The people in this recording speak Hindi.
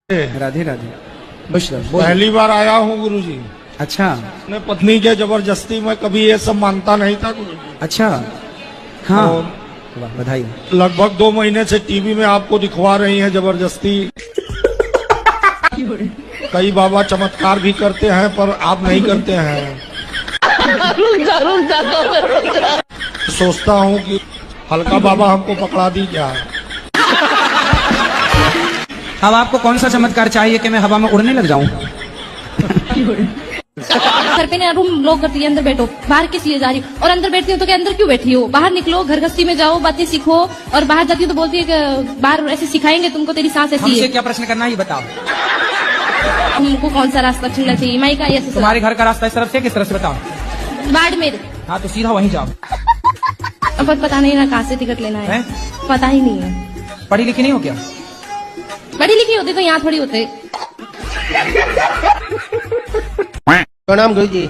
राधे राधे। खुश रहो। बोलो। पहली बार आया हूँ गुरुजी। अच्छा अपने पत्नी के जबरदस्ती में कभी ये सब मानता नहीं था गुरुजी। अच्छा। हाँ और वाह, बधाई। लगभग 2 महीने से टीवी में आपको दिखवा रही हैं जबरदस्ती। कई बाबा चमत्कार भी करते हैं पर आप नहीं करते हैं। सोचता हूँ कि हल्का बाबा हमको पकड़ा दी क्या। अब आपको कौन सा चमत्कार चाहिए कि मैं हवा में उड़ने लग जाऊं? घर पे ना रूम लॉक करती है, अंदर बैठो, बाहर किस लिए जा रही हो, और अंदर बैठती हो तो क्या अंदर क्यों बैठी हो, बाहर निकलो, घर गृहस्थी में जाओ, बातें सीखो, और बाहर जाती हो तो बोलती है कि बाहर ऐसे सिखाएंगे तुमको, तेरी सास ऐसी हमसे है। क्या प्रश्न करना है ये बताओ। तुमको कौन सा रास्ता चुनना चाहिए, माई का या ससुराल? तुम्हारे घर का रास्ता इस तरफ से किस तरफ से बताओ। बाड़मेर। हाँ तो सीधा वहीं जाओ। अब पता नहीं ना कहाँ से टिकट लेना है, पता ही नहीं है। पढ़ी लिखी नहीं हो क्या? पढ़ी लिखी होती तो यहाँ थोड़ी होते। प्रणाम गुरु जी।